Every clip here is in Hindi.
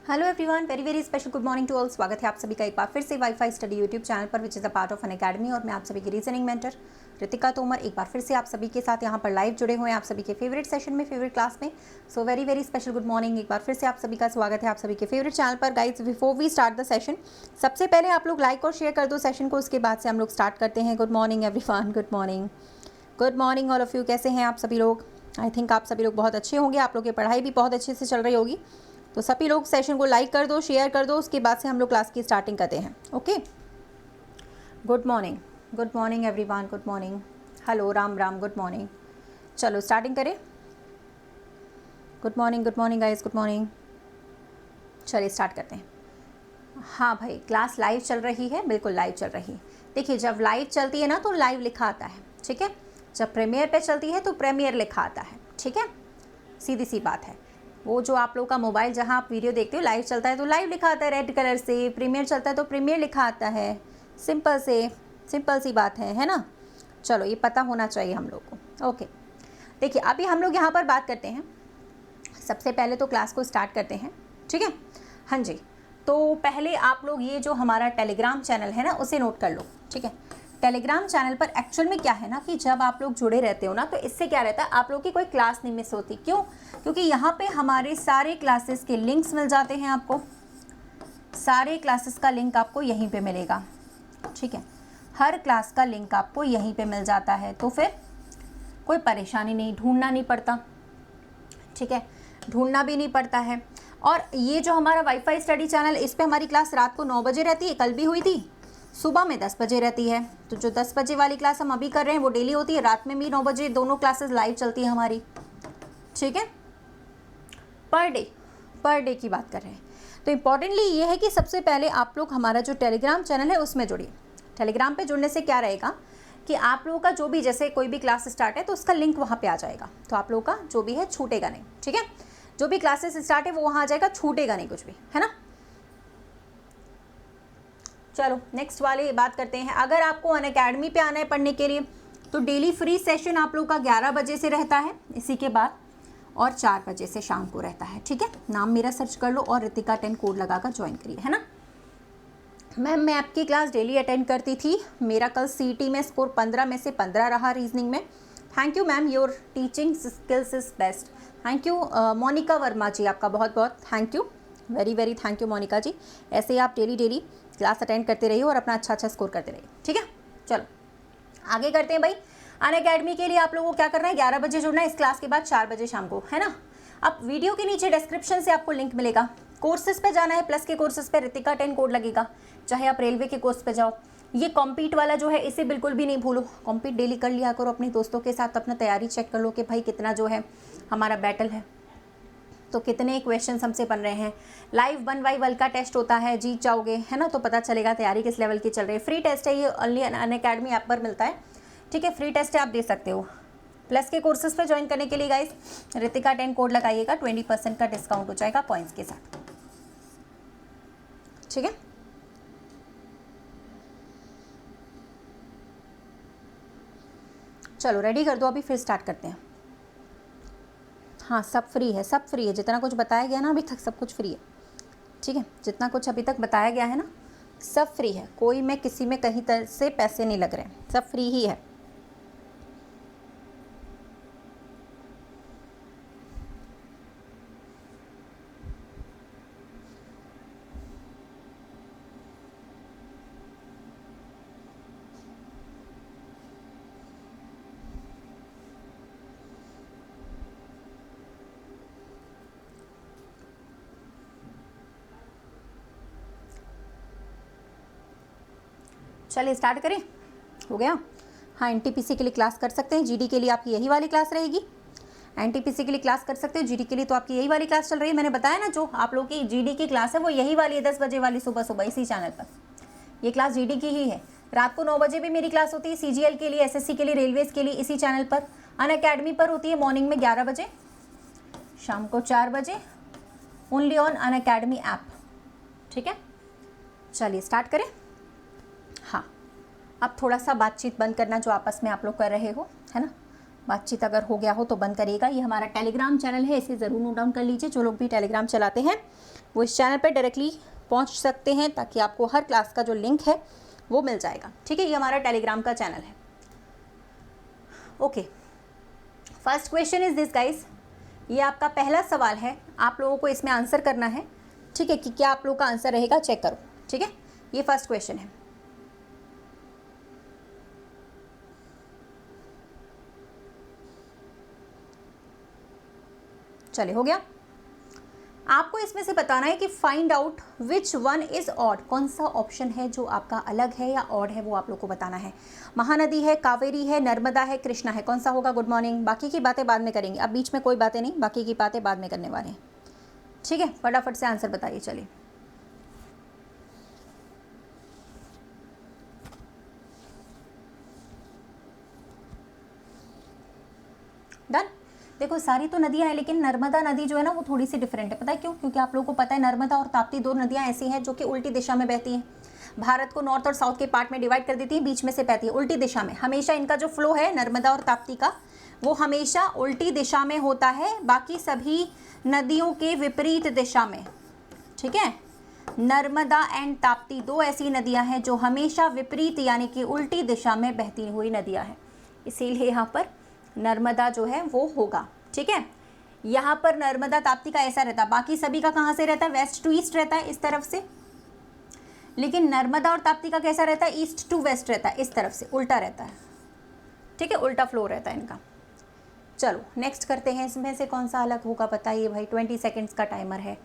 Hello everyone, very very special good morning to all. स्वागत है आप सभी का एक बार फिर से वाईफाई स्टडी यूट्यूब चैनल पर, which is a part of an academy. और मैं आप सभी की रीजनिंग मेंटर रितिका तोमर एक बार फिर से आप सभी के साथ यहाँ पर लाइव जुड़े हुए हैं, आप सभी के फेवरेट सेशन में, फेवरेट क्लास में। So very very special good morning. एक बार फिर से आप सभी का स्वागत है आप सभी के फेवरेट चैनल पर। Guys, before we start the session, सबसे पहले आप लोग लाइक और शेयर कर दो सेशन को, उसके बाद से हम लोग स्टार्ट करते हैं। Good morning everyone, good morning, good morning all of you. कैसे हैं आप सभी लोग? आई थिंक आप सभी लोग बहुत अच्छे होंगे, आप लोग की पढ़ाई भी बहुत अच्छे से चल रही होगी। तो सभी लोग सेशन को लाइक कर दो, शेयर कर दो, उसके बाद से हम लोग क्लास की स्टार्टिंग करते हैं। Okay, good morning everyone, good morning, hello, Ram Ram, good morning. चलो स्टार्टिंग करें। Good morning guys, good morning. चलिए स्टार्ट करते हैं। हाँ भाई, क्लास लाइव चल रही है, बिल्कुल लाइव चल रही है। देखिए, जब लाइव चलती है ना तो लाइव लिखा आता है, ठीक है। जब प्रीमियर पे चलती है तो प्रीमियर लिखा आता है, ठीक है। सीधी सी बात है। वो जो आप लोग का मोबाइल जहाँ आप वीडियो देखते हो लाइव चलता है तो लाइव लिखा आता है रेड कलर से, प्रीमियर चलता है तो प्रीमियर लिखा आता है। सिंपल सी बात है ना। चलो, ये पता होना चाहिए हम लोग को। ओके, देखिए अभी हम लोग यहाँ पर बात करते हैं। सबसे पहले तो क्लास को स्टार्ट करते हैं, ठीक है। हाँ जी, तो पहले आप लोग ये जो हमारा टेलीग्राम चैनल है ना उसे नोट कर लो, ठीक है। टेलीग्राम चैनल पर एक्चुअल में क्या है ना कि जब आप लोग जुड़े रहते हो ना तो इससे क्या रहता है, आप लोग की कोई क्लास नहीं मिस होती। क्यों? क्योंकि यहाँ पे हमारे सारे क्लासेस के लिंक्स मिल जाते हैं आपको। सारे क्लासेस का लिंक आपको यहीं पे मिलेगा, ठीक है। हर क्लास का लिंक आपको यहीं पे मिल जाता है, तो फिर कोई परेशानी नहीं, ढूंढना नहीं पड़ता, ठीक है। ढूंढना भी नहीं पड़ता है। और ये जो हमारा वाईफाई स्टडी चैनल, इस पर हमारी क्लास रात को 9 बजे रहती है, कल भी हुई थी। सुबह में 10 बजे रहती है। तो जो 10 बजे वाली क्लास हम अभी कर रहे हैं वो डेली होती है, रात में भी 9 बजे दोनों क्लासेस लाइव चलती है हमारी, ठीक है। पर डे की बात कर रहे हैं। तो इम्पॉर्टेंटली ये है कि सबसे पहले आप लोग हमारा जो टेलीग्राम चैनल है उसमें जुड़िए। टेलीग्राम पे जुड़ने से क्या रहेगा कि आप लोगों का जो भी, जैसे कोई भी क्लास स्टार्ट है तो उसका लिंक वहाँ पे आ जाएगा, तो आप लोगों का जो भी है छूटेगा नहीं, ठीक है। जो भी क्लासेस स्टार्ट है वो वहाँ आ जाएगा, छूटेगा नहीं कुछ भी, है ना। चलो नेक्स्ट वाली बात करते हैं। अगर आपको अनअकैडमी पे आना है पढ़ने के लिए तो डेली फ्री सेशन आप लोग का 11 बजे से रहता है, इसी के बाद और 4 बजे से शाम को रहता है, ठीक है। नाम मेरा सर्च कर लो और रितिका 10 कोड लगाकर ज्वाइन करिए, है ना। मैम, मैं आपकी क्लास डेली अटेंड करती थी, मेरा कल सीईटी में स्कोर 15 में से 15 रहा रीजनिंग में। Thank you ma'am, your teaching skills is best. Thank you Monica Verma ji, आपका बहुत बहुत thank you, very very thank you Monica ji. ऐसे ही आप डेली क्लास अटेंड करते रहिए और अपना अच्छा स्कोर करते रहिए, ठीक है। चलो आगे करते हैं भाई। अनअकैडमी के लिए आप लोगों को क्या करना है, 11 बजे जुड़ना है, इस क्लास के बाद 4 बजे शाम को, है ना। अब वीडियो के नीचे डिस्क्रिप्शन से आपको लिंक मिलेगा, कोर्सेज पे जाना है, प्लस के कोर्सेज पे रितिका 10 कोड लगेगा। चाहे आप रेलवे के कोर्स पे जाओ, ये कॉम्पीट वाला जो है इसे बिल्कुल भी नहीं भूलो। कॉम्पीट डेली कर लिया करो, अपने दोस्तों के साथ अपना तैयारी चेक कर लो कि भाई कितना जो है हमारा बैटल है, तो कितने क्वेश्चन हमसे बन रहे हैं। लाइव 1/1 का टेस्ट होता है, जीत जाओगे, है ना, तो पता चलेगा तैयारी किस लेवल की चल रही है। फ्री टेस्ट है ये, ओनली अनअकैडमी ऐप पर मिलता है, ठीक है। फ्री टेस्ट है, आप दे सकते हो। प्लस के कोर्सेज पे ज्वाइन करने के लिए गाइस रितिका 10 कोड लगाइएगा, 20% का डिस्काउंट हो जाएगा पॉइंट्स के साथ, ठीक है। चलो रेडी कर दो, अभी फिर स्टार्ट करते हैं। हाँ, सब फ्री है, सब फ्री है, जितना कुछ बताया गया ना अभी तक सब कुछ फ्री है, ठीक है। जितना कुछ अभी तक बताया गया है ना सब फ्री है, कोई में किसी में कहीं तरह से पैसे नहीं लग रहे हैं, सब फ्री ही है। चलिए स्टार्ट करें, हो गया। हाँ, एनटीपीसी के लिए क्लास कर सकते हैं, जीडी के लिए आपकी यही वाली क्लास रहेगी। एनटीपीसी के लिए क्लास कर सकते हो, जीडी के लिए तो आपकी यही वाली क्लास चल रही है। मैंने बताया ना जो आप लोग की जीडी की क्लास है वो यही वाली है, 10 बजे वाली, सुबह इसी चैनल पर। ये क्लास जीडी की ही है। रात को 9 बजे भी मेरी क्लास होती है सीजीएल के लिए, एसएससी के लिए, रेलवेज के लिए, इसी चैनल पर। अनअकैडमी पर होती है मॉर्निंग में 11 बजे, शाम को 4 बजे, ओनली ऑन अनअकैडमी ऐप, ठीक है। चलिए स्टार्ट करें। हाँ, अब थोड़ा सा बातचीत बंद करना जो आपस में आप लोग कर रहे हो, है ना। बातचीत अगर हो गया हो तो बंद करिएगा। ये हमारा टेलीग्राम चैनल है, इसे ज़रूर नोट डाउन कर लीजिए। जो लोग भी टेलीग्राम चलाते हैं वो इस चैनल पर डायरेक्टली पहुंच सकते हैं, ताकि आपको हर क्लास का जो लिंक है वो मिल जाएगा। ठीक है, ये हमारा टेलीग्राम का चैनल है। Okay, first question is this guys, ये आपका पहला सवाल है, आप लोगों को इसमें आंसर करना है। ठीक है, कि क्या आप लोगों का आंसर रहेगा, चेक करो। ठीक है, ये फर्स्ट क्वेश्चन है। चलिए, हो गया। आपको इसमें से बताना है कि find out which one is odd, कौन सा ऑप्शन है जो आपका अलग है या ऑड है, वो आप लोग को बताना है। महानदी है, कावेरी है, नर्मदा है, कृष्णा है, कौन सा होगा? Good morning. बाकी की बातें बाद में करेंगे, अब बीच में कोई बातें नहीं, बाकी की बातें बाद में करने वाले हैं। ठीक है, फटाफट से आंसर बताइए। चलिए, डन। देखो, सारी तो नदियां हैं, लेकिन नर्मदा नदी जो है ना वो थोड़ी सी डिफरेंट है। पता है क्यों? क्योंकि आप लोगों को पता है नर्मदा और ताप्ती दो नदियां ऐसी हैं जो कि उल्टी दिशा में बहती हैं। भारत को नॉर्थ और साउथ के पार्ट में डिवाइड कर देती है, बीच में से बहती है उल्टी दिशा में। हमेशा इनका जो फ्लो है नर्मदा और ताप्ती का, वो हमेशा उल्टी दिशा में होता है, बाकी सभी नदियों के विपरीत दिशा में। ठीक है, नर्मदा एंड ताप्ती दो ऐसी नदियां हैं जो हमेशा विपरीत यानी कि उल्टी दिशा में बहती हुई नदियां हैं, इसीलिए यहाँ पर नर्मदा जो है वो होगा। ठीक है, यहाँ पर नर्मदा ताप्ती का ऐसा रहता है, बाकी सभी का कहाँ से रहता है? वेस्ट टू ईस्ट रहता है, इस तरफ से। लेकिन नर्मदा और ताप्ती का कैसा रहता है? ईस्ट टू वेस्ट रहता है, इस तरफ से उल्टा रहता है। ठीक है, उल्टा फ्लो रहता है इनका। चलो नेक्स्ट करते हैं, इसमें से कौन सा अलग होगा बताइए भाई। 20 सेकेंड्स का टाइमर है।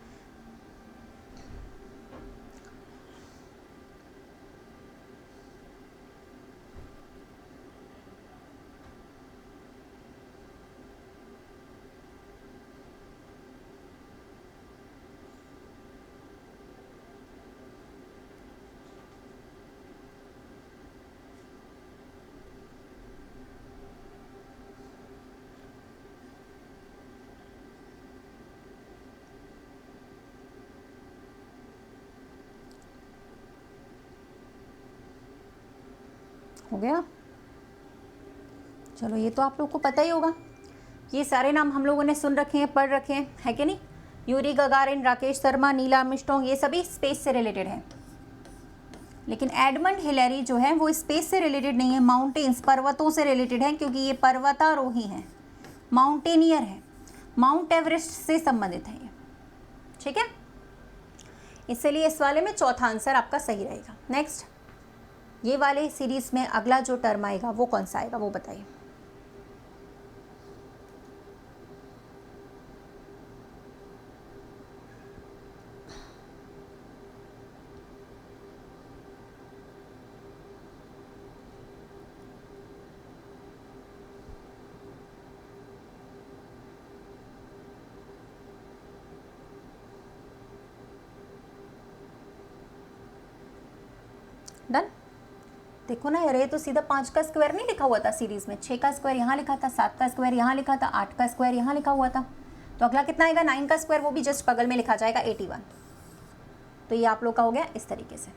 हो गया? चलो, ये तो आप लोग को पता ही होगा, ये सारे नाम हम लोगों ने सुन रखे हैं, पढ़ रखे हैं, है कि नहीं? Yuri Gagarin, Rakesh Sharma, Neil Armstrong, ये सभी स्पेस से रिलेटेड हैं। लेकिन एडमंड हिलेरी जो है वो स्पेस से रिलेटेड नहीं है, माउंटेन्स, पर्वतों से रिलेटेड है, क्योंकि ये पर्वतारोही हैं, माउंटेनियर है, माउंट एवरेस्ट से संबंधित है ये। ठीक है, इसलिए इस वाले में चौथा आंसर आपका सही रहेगा। नेक्स्ट, ये वाले सीरीज में अगला जो टर्म आएगा वो कौन सा आएगा, वो बताइए। डन। देखो ना यार, ये तो सीधा 5 का स्क्वायर नहीं लिखा हुआ था सीरीज में, 6 का स्क्वायर यहाँ लिखा था, 7 का स्क्वायर यहाँ लिखा था, 8 का स्क्वायर यहाँ लिखा हुआ था। तो अगला कितना आएगा? 9 का स्क्वायर, वो भी जस्ट बगल में लिखा जाएगा, 81। तो ये आप लोग का हो गया इस तरीके से।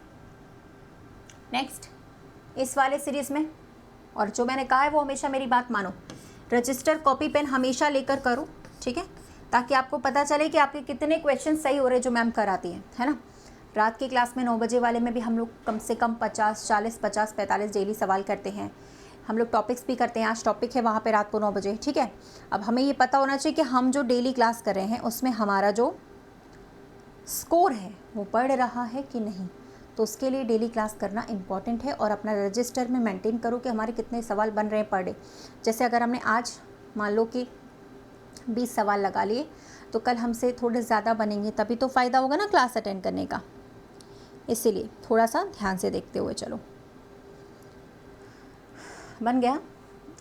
नेक्स्ट, इस वाले सीरीज में, और जो मैंने कहा है वो हमेशा मेरी बात मानो, रजिस्टर कॉपी पेन हमेशा लेकर करो। ठीक है, ताकि आपको पता चले कि आपके कितने क्वेश्चन सही हो रहे जो मैम कराती है ना। रात की क्लास में 9 बजे वाले में भी हम लोग कम से कम 50, 40, 50, 45 डेली सवाल करते हैं। हम लोग टॉपिक्स भी करते हैं, आज टॉपिक है वहाँ पे रात को 9 बजे। ठीक है, अब हमें ये पता होना चाहिए कि हम जो डेली क्लास कर रहे हैं उसमें हमारा जो स्कोर है वो बढ़ रहा है कि नहीं। तो उसके लिए डेली क्लास करना इम्पॉर्टेंट है, और अपना रजिस्टर में मेंटेन करो कि हमारे कितने सवाल बन रहे हैं पर डे। जैसे अगर हमने आज मान लो कि 20 सवाल लगा लिए, तो कल हमसे थोड़े ज़्यादा बनेंगे, तभी तो फ़ायदा होगा ना क्लास अटेंड करने का। इसीलिए थोड़ा सा ध्यान से देखते हुए चलो। बन गया?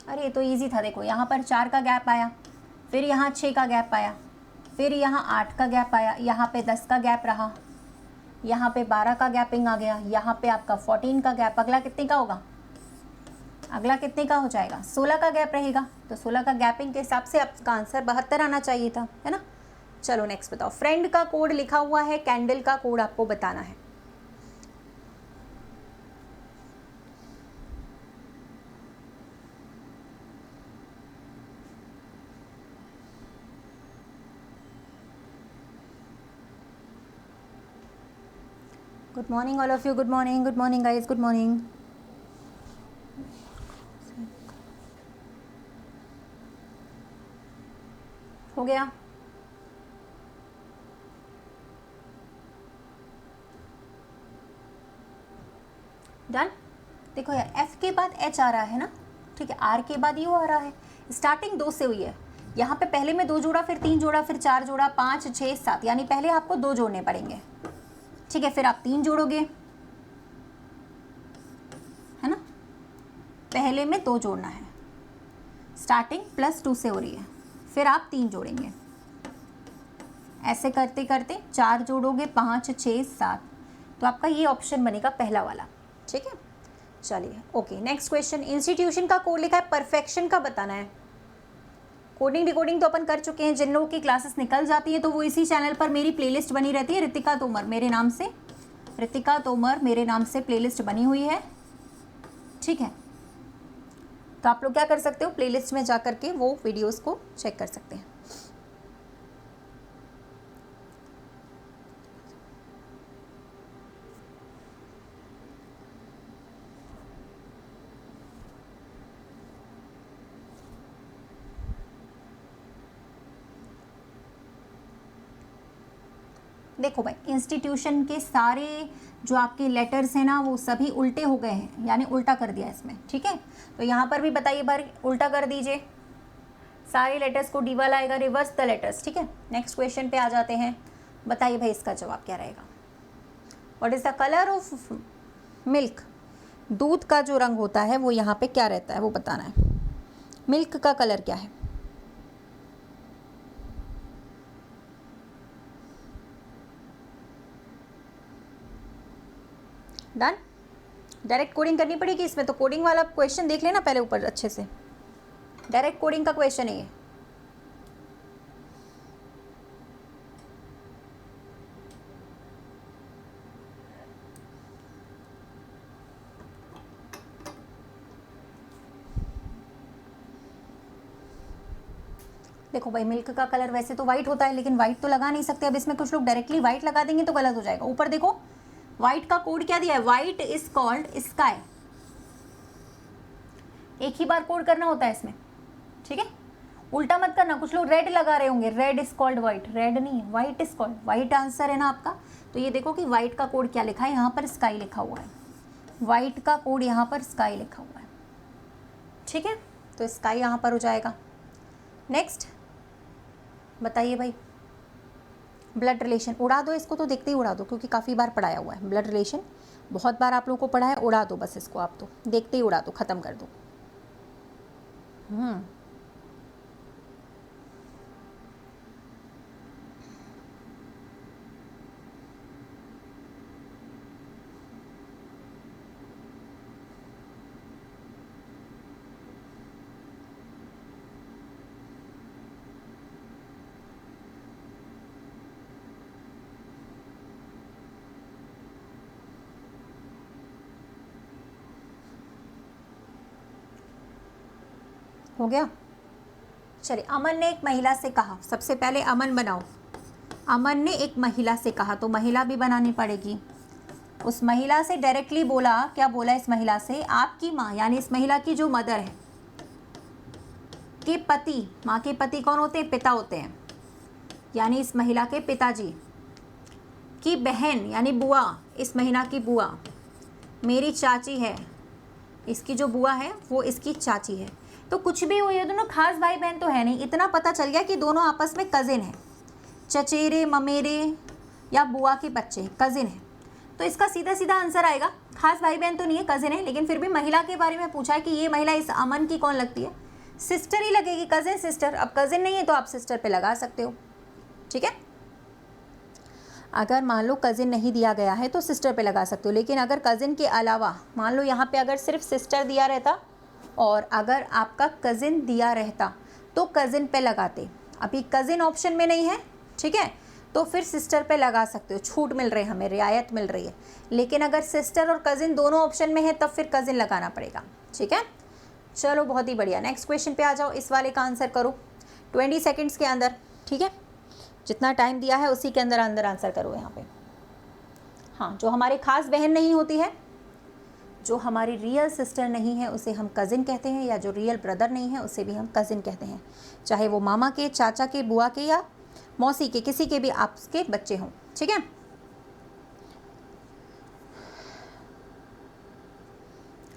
अरे ये तो इजी था। देखो, यहाँ पर 4 का गैप आया, फिर यहाँ 6 का गैप आया, फिर यहाँ 8 का गैप आया, यहाँ पे 10 का गैप रहा, यहाँ पे 12 का गैपिंग आ गया, यहाँ पे आपका 14 का गैप। अगला कितने का होगा? अगला कितने का हो जाएगा? 16 का गैप रहेगा। तो 16 का गैपिंग के हिसाब से आपका आंसर 72 आना चाहिए था, है ना। चलो नेक्स्ट बताओ। फ्रेंड का कोड लिखा हुआ है, कैंडल का कोड आपको बताना है। Good morning all of you, good morning guys, good morning. हो गया? डन। देखो यार, एफ के बाद एच आ रहा है ना, ठीक है, आर के बाद यू आ रहा है। स्टार्टिंग 2 से हुई है, यहाँ पे पहले में 2 जोड़ा, फिर 3 जोड़ा, फिर 4 जोड़ा, 5 6 7, यानी पहले आपको 2 जोड़ने पड़ेंगे, ठीक है, फिर आप 3 जोड़ोगे, है ना, पहले में 2 जोड़ना है, स्टार्टिंग +2 से हो रही है, फिर आप 3 जोड़ेंगे, ऐसे करते करते 4 जोड़ोगे, 5 6 7, तो आपका ये ऑप्शन बनेगा पहला वाला, ठीक है। चलिए ओके, नेक्स्ट क्वेश्चन। इंस्टीट्यूशन का कोड लिखा है, परफेक्शन का बताना है। कोडिंग डिकोडिंग तो अपन कर चुके हैं, जिन लोगों की क्लासेस निकल जाती है तो वो इसी चैनल पर मेरी प्लेलिस्ट बनी रहती है, रितिका तोमर मेरे नाम से, रितिका तोमर मेरे नाम से प्लेलिस्ट बनी हुई है, ठीक है। तो आप लोग क्या कर सकते हो, प्लेलिस्ट में जा करके वो वीडियोस को चेक कर सकते हैं। देखो भाई, इंस्टीट्यूशन के सारे जो आपके लेटर्स हैं ना वो सभी उल्टे हो गए हैं, यानी उल्टा कर दिया इसमें, ठीक है। तो यहाँ पर भी बताइए बार उल्टा कर दीजिए, सारे लेटर्स को डीवा लाएगा, रिवर्स द लेटर्स, ठीक है। नेक्स्ट क्वेश्चन पे आ जाते हैं, बताइए भाई इसका जवाब क्या रहेगा। What is the colour of milk? दूध का जो रंग होता है वो यहाँ पे क्या रहता है वो बताना है। मिल्क का कलर क्या है? डन। डायरेक्ट कोडिंग करनी पड़ेगी इसमें, तो कोडिंग वाला क्वेश्चन देख लेना पहले ऊपर अच्छे से, डायरेक्ट कोडिंग का क्वेश्चन है ये। देखो भाई, मिल्क का कलर वैसे तो वाइट होता है, लेकिन वाइट तो लगा नहीं सकते, अब इसमें कुछ लोग डायरेक्टली वाइट लगा देंगे तो गलत हो जाएगा। ऊपर देखो व्हाइट का कोड क्या दिया है, व्हाइट इज कॉल्ड स्काई, एक ही बार कोड करना होता है इसमें, ठीक है, उल्टा मत करना। कुछ लोग रेड लगा रहे होंगे, red is called white, red नहीं है, white is called, white answer है ना आपका। तो ये देखो कि व्हाइट का कोड क्या लिखा है, यहाँ पर स्काई लिखा हुआ है, व्हाइट का कोड यहाँ पर स्काई लिखा हुआ है, ठीक है, तो स्काई यहाँ पर हो जाएगा। नेक्स्ट बताइए भाई, ब्लड रिलेशन उड़ा दो इसको, तो देखते ही उड़ा दो, क्योंकि काफ़ी बार पढ़ाया हुआ है ब्लड रिलेशन, बहुत बार आप लोगों को पढ़ा है, उड़ा दो बस इसको, आप तो देखते ही उड़ा दो, ख़त्म कर दो। हो गया? चलिए, अमन ने एक महिला से कहा, सबसे पहले अमन बनाओ। अमन ने एक महिला से कहा, तो महिला भी बनानी पड़ेगी। उस महिला से डायरेक्टली बोला, क्या बोला इस महिला से, आपकी माँ, यानी इस महिला की जो मदर है, के पति, माँ के पति कौन होते हैं, पिता होते हैं, यानी इस महिला के पिताजी की बहन यानी बुआ, इस महिला की बुआ मेरी चाची है, इसकी जो बुआ है वो इसकी चाची है। तो कुछ भी हो, ये दोनों खास भाई बहन तो है नहीं, इतना पता चल गया कि दोनों आपस में कज़िन हैं, चचेरे ममेरे या बुआ के बच्चे कज़िन हैं। तो इसका सीधा सीधा आंसर आएगा, खास भाई बहन तो नहीं है, कज़िन है, लेकिन फिर भी महिला के बारे में पूछा है कि ये महिला इस अमन की कौन लगती है, सिस्टर ही लगेगी, कज़िन सिस्टर। अब कज़िन नहीं है तो आप सिस्टर पे लगा सकते हो, ठीक है। अगर मान लो कज़िन नहीं दिया गया है तो सिस्टर पे लगा सकते हो, लेकिन अगर कज़िन के अलावा मान लो यहाँ पे अगर सिर्फ सिस्टर दिया रहता और अगर आपका कज़िन दिया रहता तो कज़िन पे लगाते। अभी कज़िन ऑप्शन में नहीं है, ठीक है, तो फिर सिस्टर पे लगा सकते हो, छूट मिल रही है हमें, रियायत मिल रही है। लेकिन अगर सिस्टर और कज़िन दोनों ऑप्शन में है तब फिर कज़िन लगाना पड़ेगा, ठीक है। चलो बहुत ही बढ़िया, नेक्स्ट क्वेश्चन पे आ जाओ, इस वाले का आंसर करो 20 सेकेंड्स के अंदर, ठीक है, जितना टाइम दिया है उसी के अंदर अंदर आंसर करो यहाँ पे। हाँ, जो हमारे खास बहन नहीं होती है, जो हमारी रियल सिस्टर नहीं है उसे हम कज़िन कहते हैं, या जो रियल ब्रदर नहीं है उसे भी हम कज़िन कहते हैं, चाहे वो मामा के, चाचा के, बुआ के या मौसी के, किसी के भी आपके बच्चे हों। ठीक है,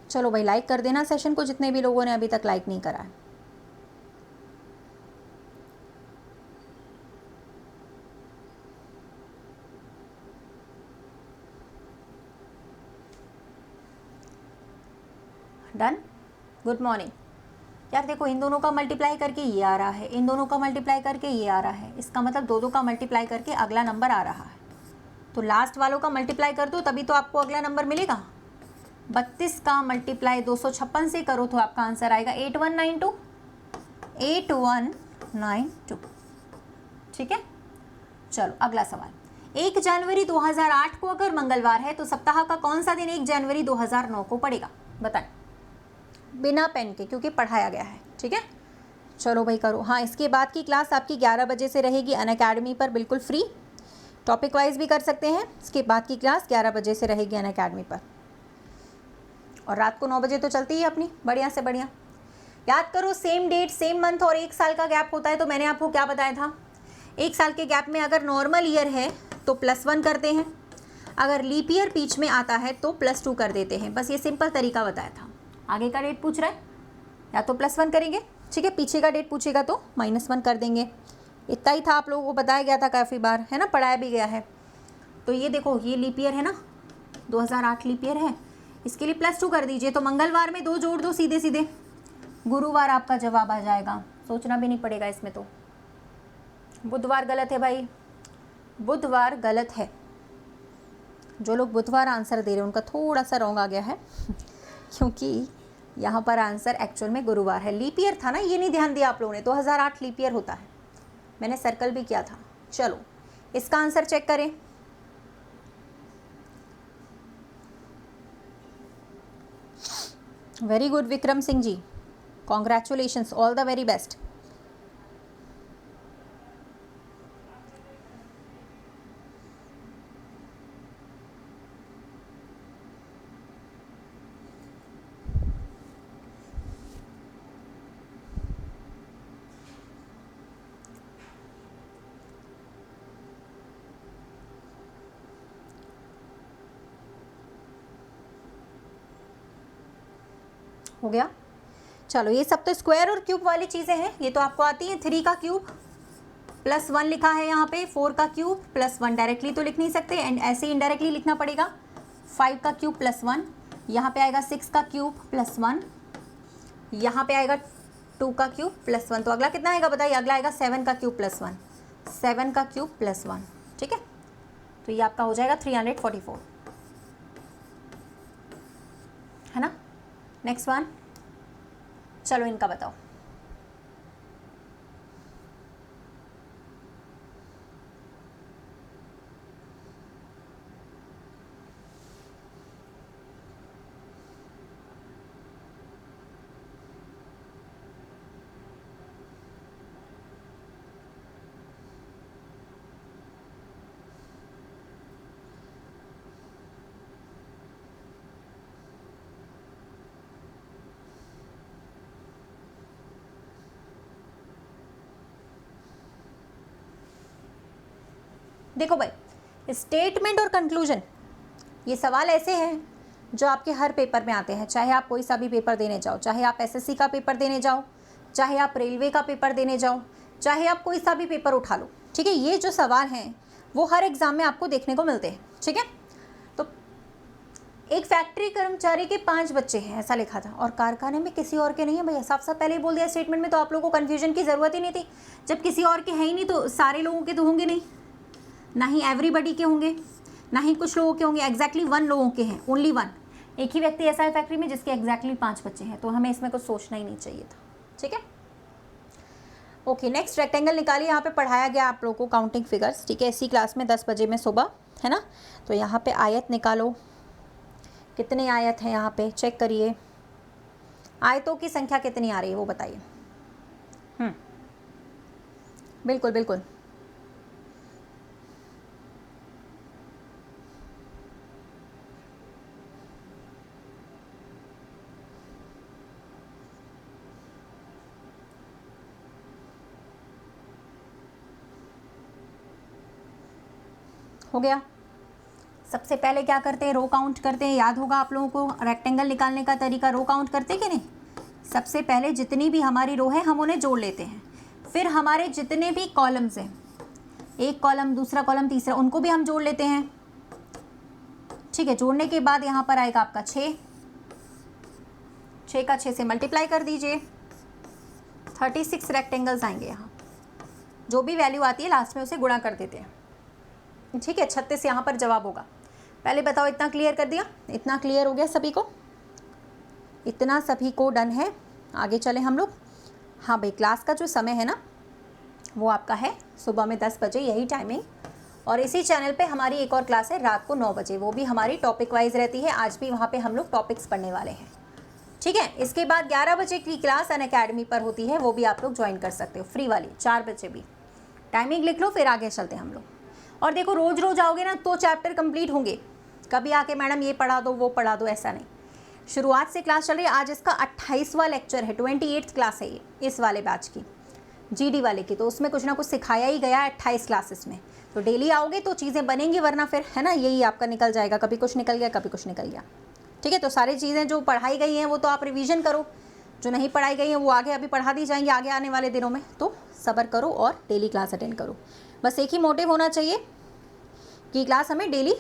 चलो भाई लाइक कर देना सेशन को, जितने भी लोगों ने अभी तक लाइक नहीं करा है। Done, good morning. यार देखो, इन दोनों का मल्टीप्लाई करके ये आ रहा है, इन दोनों का मल्टीप्लाई करके ये आ रहा है, इसका मतलब दो का मल्टीप्लाई करके अगला नंबर आ रहा है। तो लास्ट वालों का मल्टीप्लाई कर दो तभी तो आपको अगला नंबर मिलेगा। 32 का मल्टीप्लाई 256 से करो तो आपका आंसर आएगा 8192, 8192। ठीक है, चलो अगला सवाल। 1 जनवरी 2008 को अगर मंगलवार है तो सप्ताह का कौन सा दिन 1 जनवरी 2009 को पड़ेगा? बताएं, बिना पेन के, क्योंकि पढ़ाया गया है। ठीक है, चलो भाई करो। हाँ, इसके बाद की क्लास आपकी 11 बजे से रहेगी अनअकैडमी पर, बिल्कुल फ्री, टॉपिक वाइज भी कर सकते हैं। इसके बाद की क्लास 11 बजे से रहेगी अनअकैडमी पर, और रात को 9 बजे तो चलती है अपनी, बढ़िया से बढ़िया। याद करो, सेम डेट, सेम मंथ और 1 साल का गैप होता है। तो मैंने आपको क्या बताया था, 1 साल के गैप में अगर नॉर्मल ईयर है तो +1 करते हैं, अगर लीप ईयर बीच में आता है तो +2 कर देते हैं। बस ये सिंपल तरीका बताया था। आगे का डेट पूछ रहा है, या तो +1 करेंगे, ठीक है, पीछे का डेट पूछेगा तो -1 कर देंगे। इतना ही था, आप लोगों को बताया गया था काफ़ी बार, है ना, पढ़ाया भी गया है। तो ये देखो, ये लीप ईयर है ना, 2008 लीप ईयर है, इसके लिए +2 कर दीजिए। तो मंगलवार में 2 जोड़ दो सीधे सीधे, गुरुवार आपका जवाब आ जाएगा, सोचना भी नहीं पड़ेगा इसमें। तो बुधवार गलत है भाई, बुधवार गलत है। जो लोग बुधवार आंसर दे रहे हैं उनका थोड़ा सा रॉन्ग आ गया है क्योंकि यहाँ पर आंसर एक्चुअल में गुरुवार है। लीप ईयर था ना, ये नहीं ध्यान दिया आप लोगों ने, 2008 लीप ईयर होता है, मैंने सर्कल भी किया था। चलो इसका आंसर चेक करें। Very good Vikram Singh ji, congratulations, all the very best. हो गया, चलो ये सब तो स्क्वायर और क्यूब वाली चीज़ें हैं, ये तो आपको आती हैं। 3 का क्यूब +1 लिखा है यहाँ पे, 4 का क्यूब +1 डायरेक्टली तो लिख नहीं सकते, एंड ऐसे इनडायरेक्टली लिखना पड़ेगा। 5 का क्यूब +1, यहाँ पे आएगा 6 का क्यूब +1, यहाँ पे आएगा 2 का क्यूब +1। तो अगला कितना आएगा बताइए? अगला आएगा 7 का क्यूब +1, 7 का क्यूब +1। ठीक है, तो ये आपका हो जाएगा 344, है ना। नेक्स्ट वन, चलो इनका बताओ। देखो भाई, स्टेटमेंट और कंक्लूजन, ये सवाल ऐसे हैं जो आपके हर पेपर में आते हैं, चाहे आप कोई सा भी पेपर देने जाओ, चाहे आप एसएससी का पेपर देने जाओ, चाहे आप रेलवे का पेपर देने जाओ, चाहे आप कोई सा भी पेपर उठा लो। ठीक है, ये जो सवाल हैं वो हर एग्ज़ाम में आपको देखने को मिलते हैं। ठीक है, तो एक फैक्ट्री कर्मचारी के 5 बच्चे हैं, ऐसा लिखा था, और कारखाने में किसी और के नहीं है। भैया साफ साफ पहले ही बोल दिया स्टेटमेंट में, तो आप लोगों को कन्फ्यूजन की ज़रूरत ही नहीं थी। जब किसी और के हैं ही नहीं तो सारे लोगों के तो होंगे नहीं, ना ही एवरीबडी के होंगे, ना ही कुछ लोगों के होंगे, एग्जैक्टली 1 लोगों के हैं, ओनली 1। एक ही व्यक्ति ऐसा है फैक्ट्री में जिसके एग्जैक्टली 5 बच्चे हैं, तो हमें इसमें कुछ सोचना ही नहीं चाहिए था। ठीक है, ओके। नेक्स्ट रेक्टेंगल निकालिए, यहाँ पे पढ़ाया गया आप लोगों को काउंटिंग फिगर्स। ठीक है, इसी क्लास में 10 बजे में सुबह, है ना। तो यहाँ पे आयत निकालो, कितने आयत हैं यहाँ पे चेक करिए, आयतों की संख्या कितनी आ रही है वो बताइए। बिल्कुल बिल्कुल, हो गया। सबसे पहले क्या करते हैं, रो काउंट करते हैं। याद होगा आप लोगों को रेक्टेंगल निकालने का तरीका, रो काउंट करते कि नहीं। सबसे पहले जितनी भी हमारी रो है हम उन्हें जोड़ लेते हैं, फिर हमारे जितने भी कॉलम्स हैं, एक कॉलम, दूसरा कॉलम, तीसरा, उनको भी हम जोड़ लेते हैं। ठीक है, जोड़ने के बाद यहाँ पर आएगा आपका 6 का 6 से मल्टीप्लाई कर दीजिए, 36 रेक्टेंगल्स आएंगे। यहाँ जो भी वैल्यू आती है लास्ट में उसे गुणा कर देते हैं। ठीक है, 36 यहाँ पर जवाब होगा। पहले बताओ, इतना क्लियर कर दिया? इतना क्लियर हो गया सभी को? इतना सभी को डन है? आगे चले हम लोग। हाँ भाई, क्लास का जो समय है ना वो आपका है सुबह में 10 बजे, यही टाइमिंग। और इसी चैनल पे हमारी एक और क्लास है रात को 9 बजे, वो भी हमारी टॉपिक वाइज रहती है। आज भी वहाँ पे हम लोग टॉपिक्स पढ़ने वाले हैं। ठीक है, इसके बाद 11 बजे की क्लास अनअकैडमी पर होती है, वो भी आप लोग ज्वाइन कर सकते हो, फ्री वाली, 4 बजे भी। टाइमिंग लिख लो, फिर आगे चलते हैं हम लोग। और देखो, रोज़ रोज़ आओगे ना तो चैप्टर कंप्लीट होंगे। कभी आके मैडम ये पढ़ा दो वो पढ़ा दो, ऐसा नहीं। शुरुआत से क्लास चल रही है। आज इसका 28वां लेक्चर है, 28th क्लास है ये, इस वाले बैच की, जीडी वाले की। तो उसमें कुछ ना कुछ सिखाया ही गया है 28 क्लासेस में। तो डेली आओगे तो चीज़ें बनेंगी, वरना फिर है ना यही आपका निकल जाएगा, कभी कुछ निकल गया कभी कुछ निकल गया। ठीक है, तो सारी चीज़ें जो पढ़ाई गई हैं वो तो आप रिवीजन करो, जो नहीं पढ़ाई गई हैं वो आगे अभी पढ़ा दी जाएंगी आगे आने वाले दिनों में। तो सब्र करो और डेली क्लास अटेंड करो। बस एक ही मोटिव होना चाहिए कि क्लास हमें डेली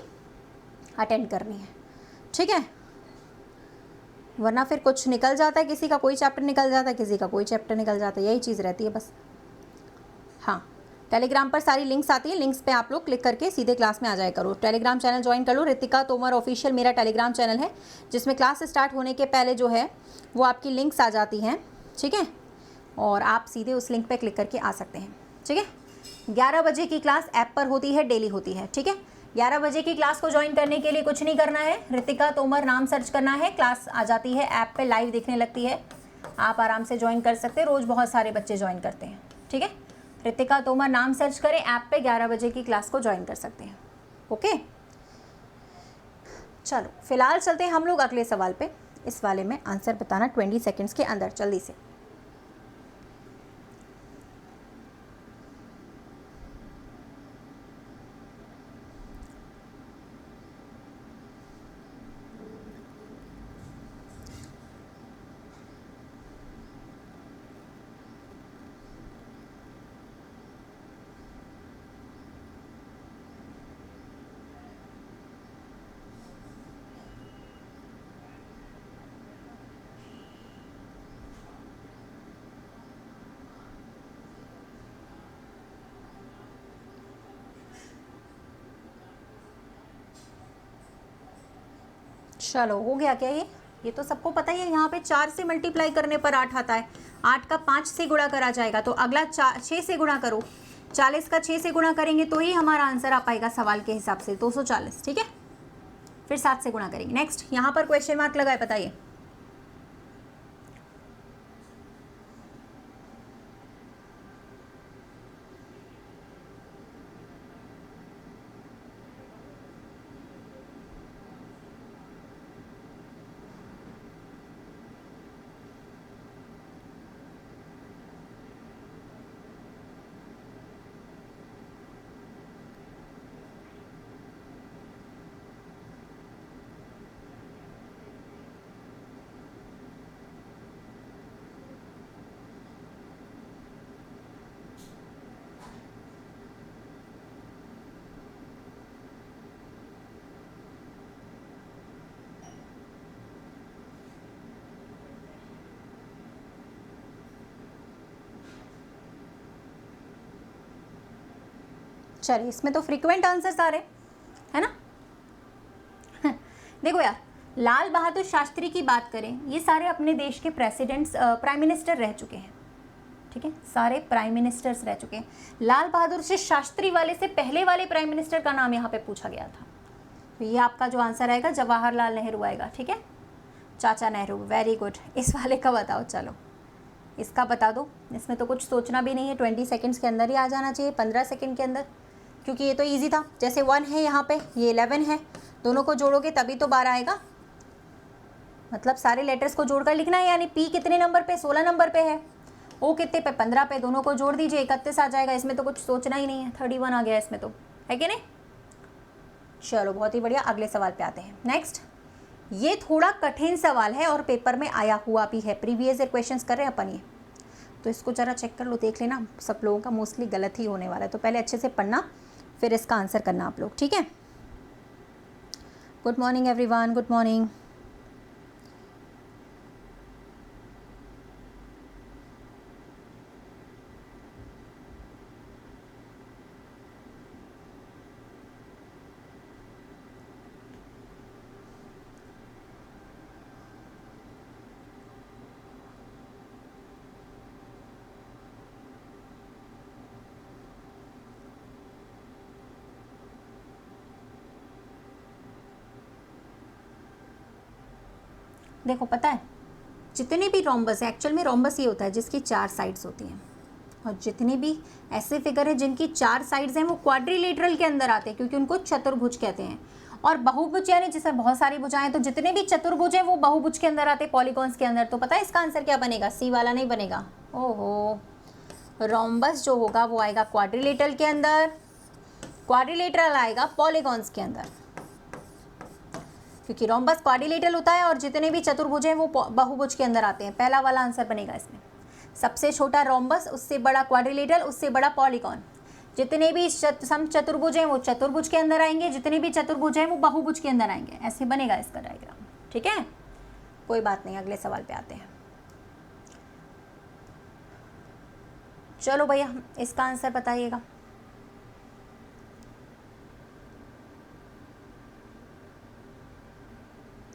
अटेंड करनी है। ठीक है, वरना फिर कुछ निकल जाता है, किसी का कोई चैप्टर निकल जाता है, किसी का कोई चैप्टर निकल जाता है, यही चीज़ रहती है बस। हाँ, टेलीग्राम पर सारी लिंक्स आती हैं, लिंक्स पे आप लोग क्लिक करके सीधे क्लास में आ जाया करो। टेलीग्राम चैनल ज्वाइन कर लो, रितिका तोमर ऑफिशियल मेरा टेलीग्राम चैनल है, जिसमें क्लास स्टार्ट होने के पहले जो है वो आपकी लिंक्स आ जाती हैं। ठीक है, और आप सीधे उस लिंक पे क्लिक करके आ सकते हैं। ठीक है, 11 बजे की क्लास ऐप पर होती है, डेली होती है। ठीक है, 11 बजे की क्लास को ज्वाइन करने के लिए कुछ नहीं करना है, रितिका तोमर नाम सर्च करना है, क्लास आ जाती है, ऐप पे लाइव दिखने लगती है, आप आराम से ज्वाइन कर सकते हैं। रोज़ बहुत सारे बच्चे ज्वाइन करते हैं। ठीक है, रितिका तोमर नाम सर्च करें, ऐप पे 11 बजे की क्लास को ज्वाइन कर सकते हैं। ओके, चलो फिलहाल चलते हैं हम लोग अगले सवाल पे। इस वाले में आंसर बताना 20 सेकेंड्स के अंदर, जल्दी से। चलो हो गया क्या ये तो सबको पता ही है। यहाँ पे 4 से मल्टीप्लाई करने पर 8 आता है, 8 का 5 से गुणा करा जाएगा। तो अगला 6 से गुणा करो, 40 का 6 से गुणा करेंगे तो ही हमारा आंसर आ पाएगा सवाल के हिसाब से, 240। ठीक है, फिर 7 से गुणा करेंगे। नेक्स्ट, यहाँ पर क्वेश्चन मार्क लगा है, बताइए। चलिए, इसमें तो फ्रीक्वेंट आंसर्स आ रहे है ना। देखो यार, लाल बहादुर शास्त्री की बात करें, ये सारे अपने देश के प्रेसिडेंट्स, प्राइम मिनिस्टर रह चुके हैं। ठीक है, सारे प्राइम मिनिस्टर्स रह चुके हैं। लाल बहादुर से शास्त्री वाले से पहले वाले प्राइम मिनिस्टर का नाम यहाँ पे पूछा गया था। तो ये आपका जो आंसर आएगा जवाहरलाल नेहरू आएगा। ठीक है, चाचा नेहरू, वेरी गुड। इस वाले का बताओ, चलो इसका बता दो। इसमें तो कुछ सोचना भी नहीं है, 20 सेकेंड्स के अंदर ही आ जाना चाहिए, 15 सेकेंड के अंदर, क्योंकि ये तो इजी था। जैसे 1 है यहाँ पे, ये 11 है, दोनों को जोड़ोगे तभी तो 12 आएगा। मतलब सारे लेटर्स को जोड़कर लिखना है, यानी पी कितने नंबर पे, 16 नंबर पे है, ओ कितने पे, 15 पे, दोनों को जोड़ दीजिए, 31 आ जाएगा। इसमें तो कुछ सोचना ही नहीं है, 31 आ गया इसमें तो, है कि नहीं। चलो बहुत ही बढ़िया, अगले सवाल पे आते हैं। नेक्स्ट, ये थोड़ा कठिन सवाल है और पेपर में आया हुआ भी है, प्रीवियस ईयर क्वेश्चंस कर रहे हैं अपन ये, तो इसको ज़रा चेक कर लो, देख लेना। सब लोगों का मोस्टली गलत ही होने वाला है, तो पहले अच्छे से पढ़ना, फिर इसका आंसर करना आप लोग, ठीक है। Good morning everyone, good morning. देखो पता है, जितने भी रोम्बस है, एक्चुअल में रोम्बस ये होता है जिसकी 4 साइड्स होती हैं, और जितने भी ऐसे फिगर है जिनकी 4 साइड्स हैं वो क्वाड्रिलेटरल के अंदर आते हैं, क्योंकि उनको चतुर्भुज कहते हैं। और बहुभुज यानी जिसमें बहुत सारी भुजाएं, तो जितने भी चतुर्भुज हैं वो बहुभुज के अंदर आते हैं, पॉलीगॉन्स के अंदर। तो पता है इसका आंसर क्या बनेगा? सी वाला नहीं बनेगा। ओहो, रोम्बस जो होगा वो आएगा क्वाड्रिलेटरल के अंदर, क्वाड्रिलेटरल आएगा पॉलीगॉन्स के अंदर, क्योंकि रोम्बस क्वाड्रिलेटरल होता है और जितने भी चतुर्भुज हैं वो बहुभुज के अंदर आते हैं। पहला वाला आंसर बनेगा इसमें। सबसे छोटा रोम्बस, उससे बड़ा क्वाड्रिलेटरल, उससे बड़ा पॉलीगॉन। जितने भी सम चतुर्भुज हैं वो चतुर्भुज के अंदर आएंगे, जितने भी चतुर्भुज हैं वो बहुभुज के अंदर आएंगे। ऐसे बनेगा इसका डायग्राम, ठीक है। कोई बात नहीं, अगले सवाल पे आते हैं। चलो भैया, इसका आंसर बताइएगा।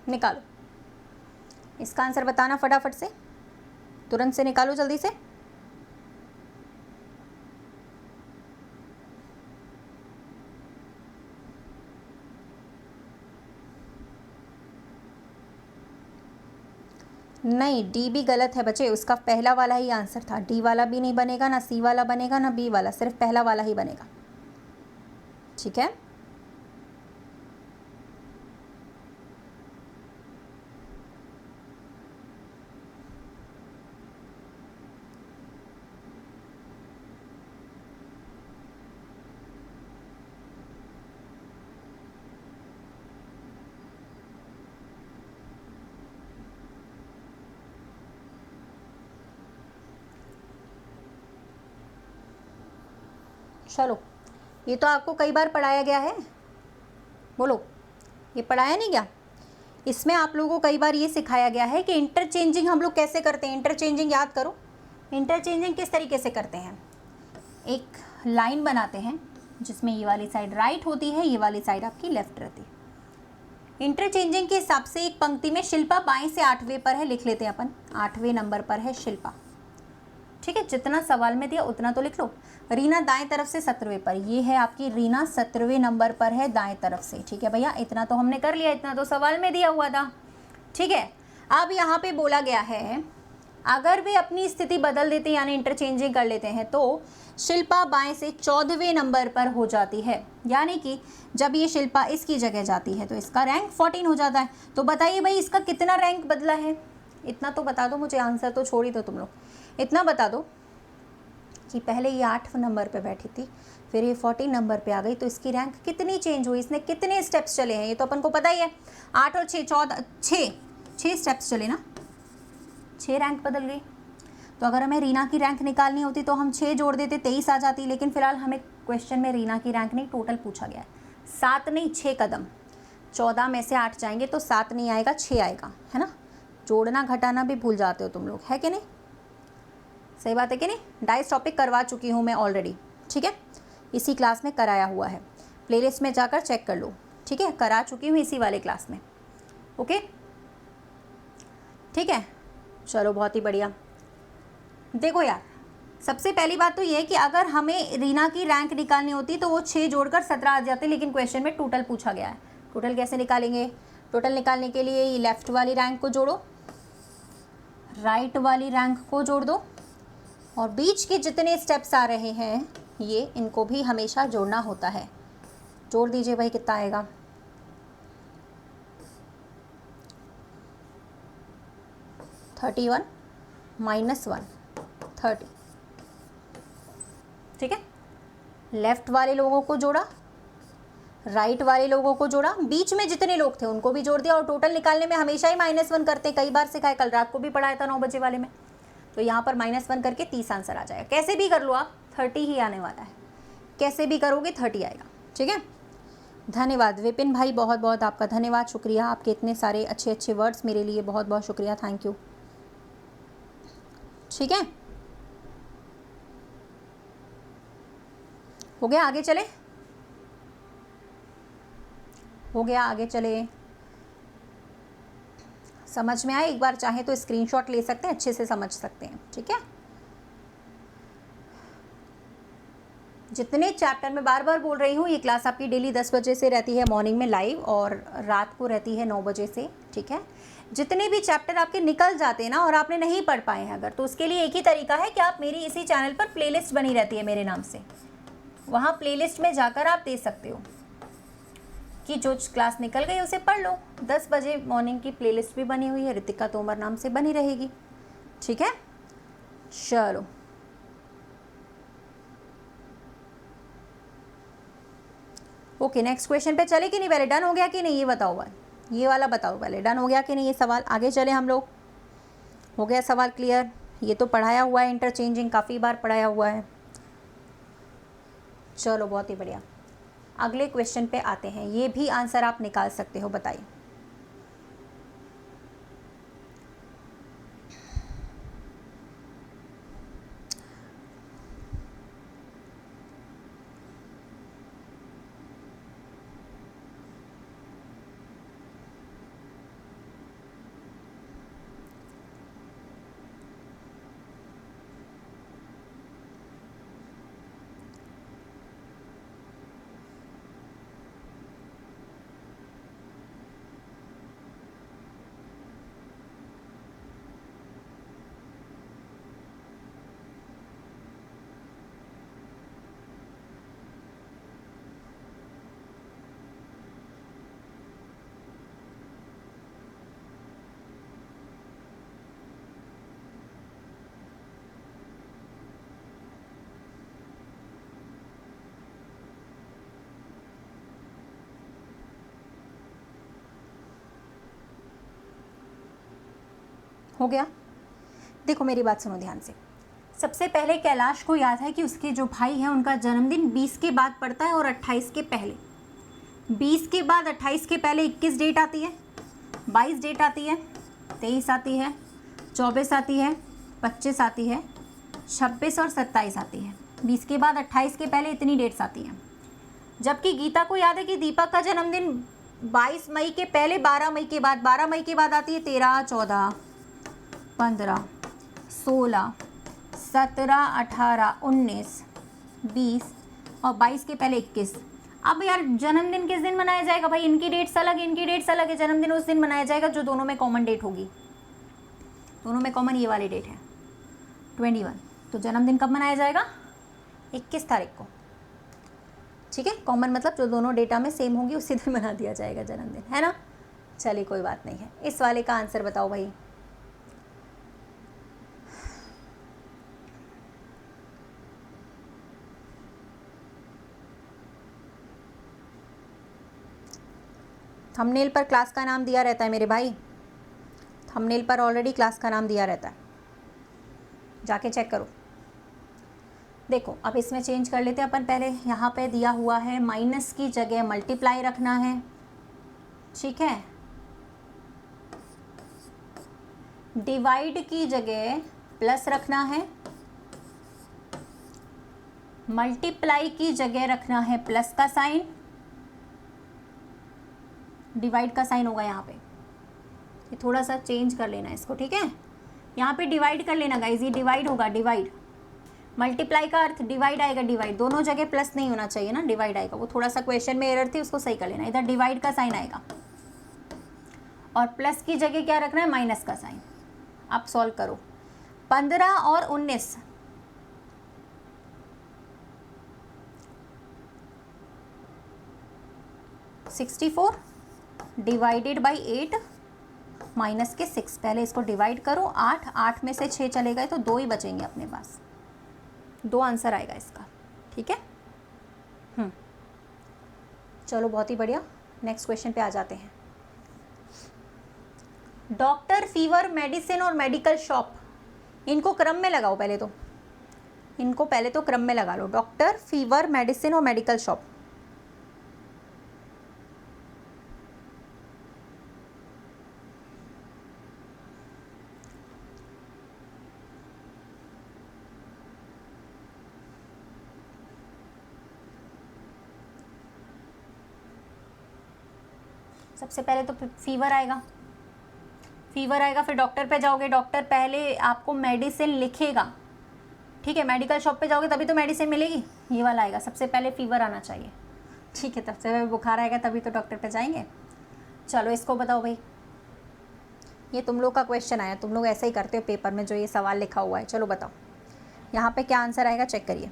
निकालो इसका आंसर, बताना फटाफट से, तुरंत से निकालो जल्दी से। नहीं, डी भी गलत है बच्चे, उसका पहला वाला ही आंसर था। डी वाला भी नहीं बनेगा, ना सी वाला बनेगा, ना बी वाला, सिर्फ पहला वाला ही बनेगा, ठीक है। चलो, ये तो आपको कई बार पढ़ाया गया है, बोलो, ये पढ़ाया नहीं क्या? इसमें आप लोगों को कई बार ये सिखाया गया है कि इंटरचेंजिंग हम लोग कैसे करते हैं। इंटरचेंजिंग याद करो, इंटरचेंजिंग किस तरीके से करते हैं। एक लाइन बनाते हैं जिसमें ये वाली साइड राइट होती है, ये वाली साइड आपकी लेफ्ट रहती है। इंटरचेंजिंग के हिसाब से एक पंक्ति में शिल्पा बाएं से 8वें पर है, लिख लेते हैं अपन, 8वें नंबर पर है शिल्पा, ठीक है। जितना सवाल में दिया उतना तो लिख लो। रीना दाएं तरफ से 17वें पर, ये है आपकी रीना 17वें नंबर पर है दाएं तरफ से, ठीक है भैया। इतना तो हमने कर लिया, इतना तो सवाल में दिया हुआ था, ठीक है। अब यहाँ पे बोला गया है अगर वे अपनी स्थिति बदल देते यानी इंटरचेंजिंग कर लेते हैं तो शिल्पा बाएं से 14वें नंबर पर हो जाती है, यानी कि जब ये शिल्पा इसकी जगह जाती है तो इसका रैंक 14 हो जाता है। तो बताइए भाई इसका कितना रैंक बदला है? इतना तो बता दो मुझे, आंसर तो छोड़ ही दो तुम लोग, इतना बता दो कि पहले ये 8 नंबर पे बैठी थी, फिर ये 14 नंबर पे आ गई, तो इसकी रैंक कितनी चेंज हुई, इसने कितने स्टेप्स चले हैं, ये तो अपन को पता ही है। 8 और 6 14, 6 स्टेप्स चले ना, 6 रैंक बदल गई। तो अगर हमें रीना की रैंक निकालनी होती तो हम 6 जोड़ देते, 23 आ जाती। लेकिन फिलहाल हमें क्वेश्चन में रीना की रैंक नहीं, टोटल पूछा गया है। 7 नहीं 6 कदम, 14 में से 8 जाएंगे तो 7 नहीं आएगा, 6 आएगा, है ना। जोड़ना घटाना भी भूल जाते हो तुम लोग, है कि नहीं? सही बात है कि नहीं? डाइस टॉपिक करवा चुकी हूँ मैं ऑलरेडी, ठीक है, इसी क्लास में कराया हुआ है, प्लेलिस्ट में जाकर चेक कर लो, ठीक है, करा चुकी हूँ इसी वाले क्लास में, ओके, ठीक है। चलो बहुत ही बढ़िया। देखो यार, सबसे पहली बात तो ये है कि अगर हमें रीना की रैंक निकालनी होती तो वो 6 जोड़कर 17 आ जाते, लेकिन क्वेश्चन में टोटल पूछा गया है। टोटल कैसे निकालेंगे? टोटल निकालने के लिए ये लेफ्ट वाली रैंक को जोड़ो, राइट वाली रैंक को जोड़ दो, और बीच के जितने स्टेप्स आ रहे हैं ये इनको भी हमेशा जोड़ना होता है। जोड़ दीजिए भाई, कितना आएगा? 31 -1 30, ठीक है। लेफ्ट वाले लोगों को जोड़ा, राइट वाले लोगों को जोड़ा, बीच में जितने लोग थे उनको भी जोड़ दिया, और टोटल निकालने में हमेशा ही -1 करते हैं, कई बार सिखाए, कल रात को भी पढ़ाया था 9 बजे वाले में। तो यहाँ पर -1 करके 30 आंसर आ जाएगा। कैसे भी कर लो आप, 30 ही आने वाला है, कैसे भी करोगे 30 आएगा। ठीक है, धन्यवाद विपिन भाई, बहुत बहुत आपका धन्यवाद, शुक्रिया, आपके इतने सारे अच्छे अच्छे वर्ड्स मेरे लिए, बहुत बहुत शुक्रिया, थैंक यू। ठीक है, हो गया, आगे चले, हो गया, आगे चले। समझ में आए, एक बार चाहे तो स्क्रीनशॉट ले सकते हैं, अच्छे से समझ सकते हैं। ठीक है, जितने चैप्टर में बार बार बोल रही हूँ, ये क्लास आपकी डेली 10 बजे से रहती है मॉर्निंग में लाइव, और रात को रहती है 9 बजे से। ठीक है, जितने भी चैप्टर आपके निकल जाते हैं ना और आपने नहीं पढ़ पाए हैं अगर, तो उसके लिए एक ही तरीका है कि आप मेरी इसी चैनल पर प्लेलिस्ट बनी रहती है मेरे नाम से, वहाँ प्लेलिस्ट में जाकर आप दे सकते हो कि जो क्लास निकल गई उसे पढ़ लो। 10 बजे मॉर्निंग की प्लेलिस्ट भी बनी हुई है, रितिका तोमर नाम से बनी रहेगी। ठीक है, चलो ओके, नेक्स्ट क्वेश्चन पे चले कि नहीं, पहले डन हो गया कि नहीं ये बताओ भाई, ये वाला बताओ पहले, डन हो गया कि नहीं ये सवाल। आगे चले हम लोग, हो गया सवाल क्लियर, ये तो पढ़ाया हुआ है, इंटरचेंजिंग काफ़ी बार पढ़ाया हुआ है। चलो बहुत ही बढ़िया, अगले क्वेश्चन पे आते हैं, ये भी आंसर आप निकाल सकते हो, बताइए। हो गया, देखो मेरी बात सुनो ध्यान से। सबसे पहले कैलाश को याद है कि उसके जो भाई हैं उनका जन्मदिन 20 के बाद पड़ता है और 28 के पहले। 20 के बाद 28 के पहले 21 डेट आती है, 22 डेट आती है, 23 आती है, 24 आती है, 25 आती है, 26 और 27 आती है। 20 के बाद 28 के पहले इतनी डेट्स आती हैं। जबकि गीता को याद है कि दीपक का जन्मदिन 22 मई के पहले 12 मई के बाद, 12 मई के बाद आती है 13, 14, 15, 16, 17, 18, 19, 20 और 22 के पहले 21। अब यार जन्मदिन किस दिन मनाया जाएगा भाई, इनकी डेट्स अलग है, इनकी डेट्स अलग है। जन्मदिन उस दिन मनाया जाएगा जो दोनों में कॉमन डेट होगी, दोनों में कॉमन ये वाली डेट है 21। तो जन्मदिन कब मनाया जाएगा, 21 तारीख को। ठीक है, कॉमन मतलब जो दोनों डेटा में सेम होंगी उसी दिन मना दिया जाएगा जन्मदिन, है ना। चलिए कोई बात नहीं है। इस वाले का आंसर बताओ भाई। थंबनेल पर क्लास का नाम दिया रहता है मेरे भाई, थंबनेल पर ऑलरेडी क्लास का नाम दिया रहता है, जाके चेक करो। देखो अब इसमें चेंज कर लेते हैं अपन। पहले यहाँ पे दिया हुआ है माइनस की जगह मल्टीप्लाई रखना है, ठीक है। डिवाइड की जगह प्लस रखना है, मल्टीप्लाई की जगह रखना है प्लस का साइन, डिवाइड का साइन होगा यहाँ पे। ये थोड़ा सा चेंज कर लेना इसको, ठीक है। यहाँ पे डिवाइड कर लेना गाइज, ये डिवाइड होगा, डिवाइड। मल्टीप्लाई का अर्थ डिवाइड आएगा, डिवाइड। दोनों जगह प्लस नहीं होना चाहिए ना, डिवाइड आएगा। वो थोड़ा सा क्वेश्चन में एरर थी, उसको सही कर लेना। इधर डिवाइड का साइन आएगा और प्लस की जगह क्या रखना है, माइनस का साइन। आप सॉल्व करो। 15 और 19, $64 डिवाइडेड बाई 8 माइनस के 6। पहले इसको डिवाइड करो, 8 में से 6 चले गए तो 2 ही बचेंगे अपने पास, 2 आंसर आएगा इसका, ठीक है। चलो बहुत ही बढ़िया, नेक्स्ट क्वेश्चन पे आ जाते हैं। डॉक्टर, फीवर, मेडिसिन और मेडिकल शॉप, इनको क्रम में लगाओ पहले तो, इनको पहले तो क्रम में लगा लो। डॉक्टर, फीवर, मेडिसिन और मेडिकल शॉप। सबसे पहले तो फीवर आएगा, फीवर आएगा, फिर डॉक्टर पे जाओगे, डॉक्टर पहले आपको मेडिसिन लिखेगा, ठीक है, मेडिकल शॉप पे जाओगे तभी तो मेडिसिन मिलेगी, ये वाला आएगा, सबसे पहले फीवर आना चाहिए, ठीक है, तब से बुखार आएगा तभी तो डॉक्टर पे जाएंगे। चलो इसको बताओ भाई, ये तुम लोग का क्वेश्चन आया, तुम लोग ऐसा ही करते हो पेपर में जो ये सवाल लिखा हुआ है। चलो बताओ यहाँ पे क्या आंसर आएगा, चेक करिए।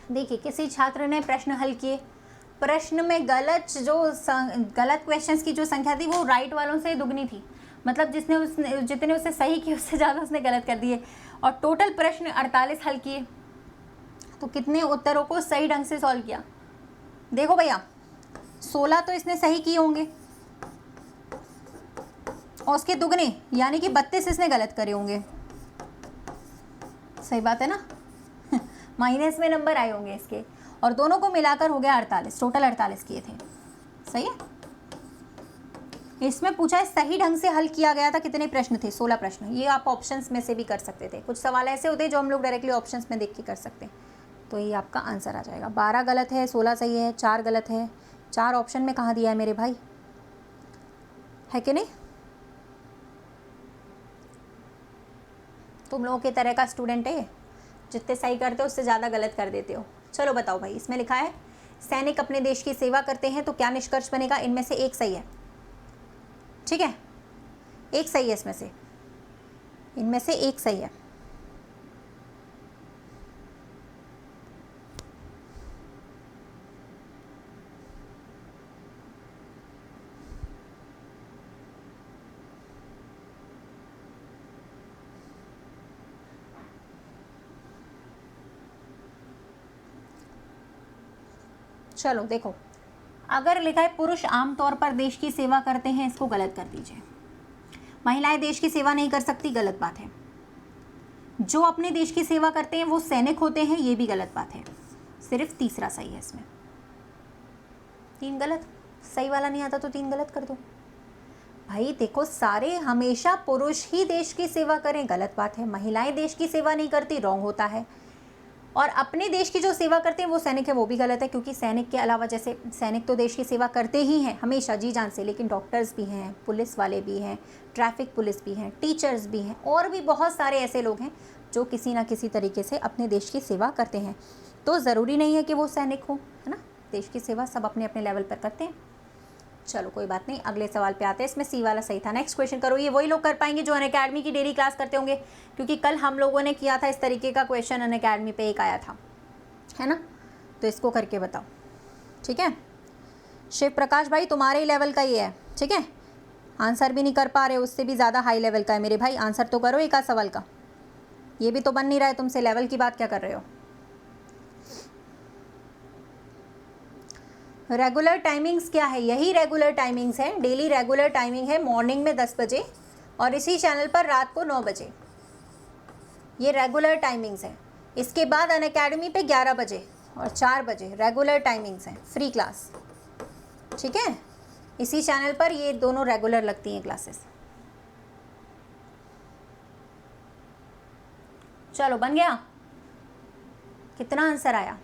देखिए किसी छात्र ने प्रश्न हल किए, प्रश्न में गलत क्वेश्चंस की जो संख्या थी वो राइट वालों से दुगनी थी, मतलब जितने उससे सही किए उससे ज़्यादा उसने गलत कर दिए, और टोटल प्रश्न 48 हल किए, तो कितने उत्तरों को सही ढंग से सॉल्व किया। देखो भैया 16 तो इसने सही किए होंगे और उसके दुगने यानी कि 32 इसने गलत करे होंगे, सही बात है ना माइनस में नंबर आए होंगे इसके, और दोनों को मिलाकर हो गया 48, टोटल 48 किए थे, सही है। इसमें पूछा है सही ढंग से हल किया गया था, कितने प्रश्न थे, 16 प्रश्न। ये आप ऑप्शंस में से भी कर सकते थे, कुछ सवाल ऐसे होते हैं जो हम लोग डायरेक्टली ऑप्शंस में देख के कर सकते हैं, तो ये आपका आंसर आ जाएगा। 12 गलत है, 16 सही है, 4 गलत है, 4 ऑप्शन में कहाँ दिया है मेरे भाई, है कि नहीं। तुम लोगों के तरह का स्टूडेंट है, जितने सही करते हो उससे ज़्यादा गलत कर देते हो। चलो बताओ भाई, इसमें लिखा है सैनिक अपने देश की सेवा करते हैं, तो क्या निष्कर्ष बनेगा, इनमें से एक सही है, ठीक है, एक सही है, इसमें से इनमें से एक सही है। चलो देखो, अगर लिखा है पुरुष आमतौर पर देश की सेवा करते हैं, इसको गलत कर दीजिए। महिलाएं देश की सेवा नहीं कर सकती, गलत बात है। जो अपने देश की सेवा करते हैं वो सैनिक होते हैं, ये भी गलत बात है। सिर्फ तीसरा सही है इसमें, 3 गलत, सही वाला नहीं आता तो 3 गलत कर दो भाई। देखो सारे हमेशा पुरुष ही देश की सेवा करें, गलत बात है। महिलाएं देश की सेवा नहीं करती, रॉन्ग होता है। और अपने देश की जो सेवा करते हैं वो सैनिक है, वो भी गलत है, क्योंकि सैनिक के अलावा, जैसे सैनिक तो देश की सेवा करते ही हैं हमेशा जी जान से, लेकिन डॉक्टर्स भी हैं, पुलिस वाले भी हैं, ट्रैफिक पुलिस भी हैं, टीचर्स भी हैं, और भी बहुत सारे ऐसे लोग हैं जो किसी ना किसी तरीके से अपने देश की सेवा करते हैं। तो ज़रूरी नहीं है कि वो सैनिक हो, है ना, देश की सेवा सब अपने अपने लेवल पर करते हैं। चलो कोई बात नहीं, अगले सवाल पे आते हैं। इसमें सी वाला सही था। नेक्स्ट क्वेश्चन करो। ये वही लोग कर पाएंगे जो अनअकैडमी की डेली क्लास करते होंगे, क्योंकि कल हम लोगों ने किया था इस तरीके का क्वेश्चन, अनअकैडमी पे एक आया था, है ना, तो इसको करके बताओ, ठीक है। शिव प्रकाश भाई तुम्हारे ही लेवल का ये है, ठीक है, आंसर भी नहीं कर पा रहे, उससे भी ज़्यादा हाई लेवल का है मेरे भाई। आंसर तो करो एक आध सवाल का, ये भी तो बन नहीं रहा है तुमसे, लेवल की बात क्या कर रहे हो। रेगुलर टाइमिंग्स क्या है, यही रेगुलर टाइमिंग्स है, डेली रेगुलर टाइमिंग है, मॉर्निंग में 10 बजे और इसी चैनल पर रात को 9 बजे, ये रेगुलर टाइमिंग्स है। इसके बाद अनअकैडमी पे 11 बजे और 4 बजे रेगुलर टाइमिंग्स हैं, फ्री क्लास, ठीक है। इसी चैनल पर ये दोनों रेगुलर लगती हैं क्लासेस। चलो बन गया। कितना आंसर आया,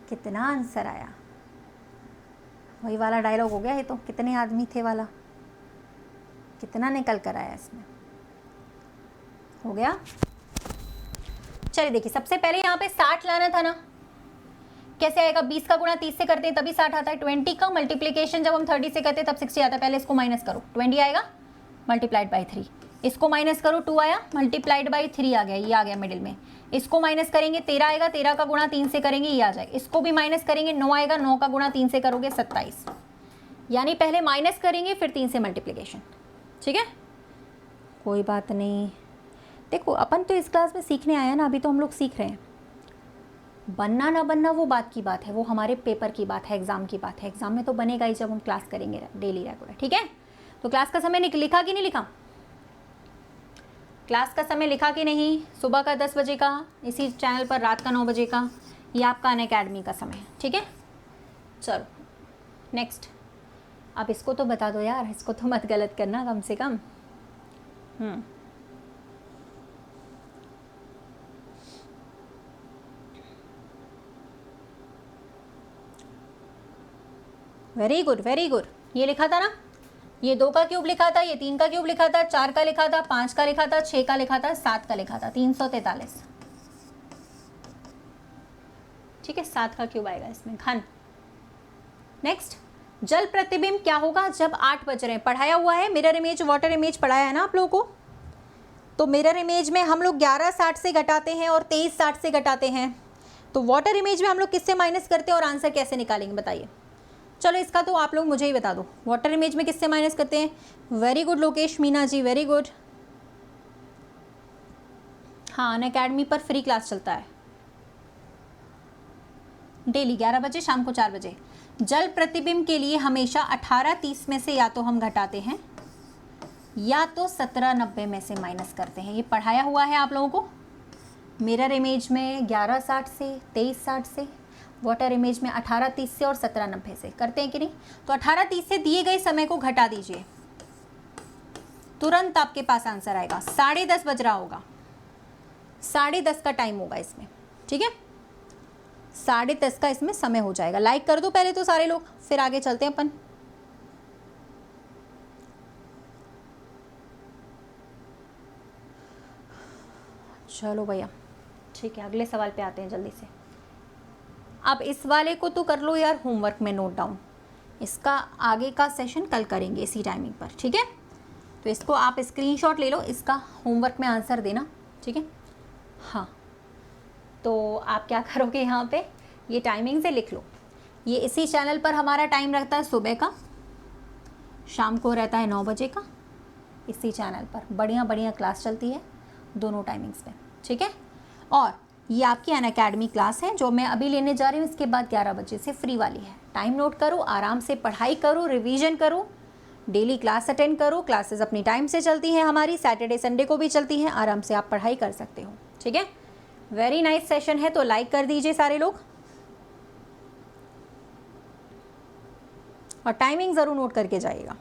कितना आंसर आया? वही वाला डायलॉग हो गया ये तो, कितने आदमी थे वाला। कितना निकल कर आया इसमें, हो गया। चलिए देखिए, सबसे पहले यहाँ पे 60 लाना था ना। कैसे आएगा? 20 का गुणा 30 से करते हैं तभी 60 आता है। 20 का मल्टीप्लीकेशन जब हम 30 से करते हैं तब 60 आता है। पहले इसको माइनस करो, 20 आएगा मल्टीप्लाइड बाई 3। इसको माइनस करो, 2 आया मल्टीप्लाइड बाई 3 आ गया, ये आ गया मिडिल में। इसको माइनस करेंगे 13 आएगा, 13 का गुणा 3 से करेंगे ये आ जाएगा। इसको भी माइनस करेंगे 9 आएगा, 9 का गुणा 3 से करोगे 27। यानी पहले माइनस करेंगे फिर 3 से मल्टीप्लीकेशन। ठीक है, कोई बात नहीं। देखो अपन तो इस क्लास में सीखने आए हैं ना, अभी तो हम लोग सीख रहे हैं। बनना ना बनना वो बात की बात है, वो हमारे पेपर की बात है, एग्जाम की बात है। एग्जाम में तो बनेगा ही जब हम क्लास करेंगे डेली रेगुलर। ठीक है, तो क्लास का समय लिखा कि नहीं लिखा? क्लास का समय लिखा कि नहीं? सुबह का 10 बजे का इसी चैनल पर, रात का 9 बजे का, ये आपका अनअकैडमी का समय है। ठीक है, चलो नेक्स्ट। अब इसको तो बता दो यार, इसको तो मत गलत करना कम से कम। Very good very good. ये लिखा था ना, ये 2 का क्यूब लिखा था, ये 3 का क्यूब लिखा था, 4 का लिखा था, 5 का लिखा था, 6 का लिखा था, 7 का लिखा था, 343। ठीक है, 7 का क्यूब आएगा इसमें, घन। नेक्स्ट, जल प्रतिबिंब क्या होगा जब 8 बज रहे हैं? पढ़ाया हुआ है, मिरर इमेज वाटर इमेज पढ़ाया है ना आप लोगों को। तो मिरर इमेज में हम लोग 11:60 से घटाते हैं और 23:60 से घटाते हैं। तो वाटर इमेज में हम लोग किससे माइनस करते हैं और आंसर कैसे निकालेंगे बताइए? चलो इसका तो आप लोग मुझे ही बता दो, वाटर इमेज में किससे माइनस करते हैं? Very good Lokesh Meena ji, very good. हाँ, अनअकैडमी पर फ्री क्लास चलता है डेली 11 बजे, शाम को 4 बजे। जल प्रतिबिंब के लिए हमेशा 18:30 में से या तो हम घटाते हैं या तो 17:90 में से माइनस करते हैं। ये पढ़ाया हुआ है आप लोगों को। मिरर इमेज में 11:60 से, 23:60 से, वाटर इमेज में 18:30 से और 17:90 से करते हैं कि नहीं? तो 18:30 से दिए गए समय को घटा दीजिए, तुरंत आपके पास आंसर आएगा। 10:30 बज रहा होगा, 10:30 का टाइम होगा इसमें। ठीक है, 10:30 का इसमें समय हो जाएगा। लाइक कर दो पहले तो सारे लोग, फिर आगे चलते हैं अपन। चलो भैया, ठीक है, अगले सवाल पे आते हैं जल्दी से। अब इस वाले को तो कर लो यार होमवर्क में नोट डाउन, इसका आगे का सेशन कल करेंगे इसी टाइमिंग पर। ठीक है, तो इसको आप स्क्रीनशॉट ले लो, इसका होमवर्क में आंसर देना। ठीक है, हाँ, तो आप क्या करोगे यहाँ पे, ये टाइमिंग से लिख लो। ये इसी चैनल पर हमारा टाइम रहता है सुबह का, शाम को रहता है 9 बजे का। इसी चैनल पर बढ़िया बढ़िया क्लास चलती है दोनों टाइमिंग्स पे। ठीक है, और ये आपकी अनअकैडमी क्लास है जो मैं अभी लेने जा रही हूँ, इसके बाद 11 बजे से फ्री वाली है। टाइम नोट करो, आराम से पढ़ाई करो, रिवीजन करो, डेली क्लास अटेंड करो। क्लासेस अपनी टाइम से चलती हैं हमारी, सैटरडे संडे को भी चलती हैं, आराम से आप पढ़ाई कर सकते हो। ठीक है, वेरी नाइस सेशन है, तो लाइक कर दीजिए सारे लोग और टाइमिंग ज़रूर नोट करके जाइएगा।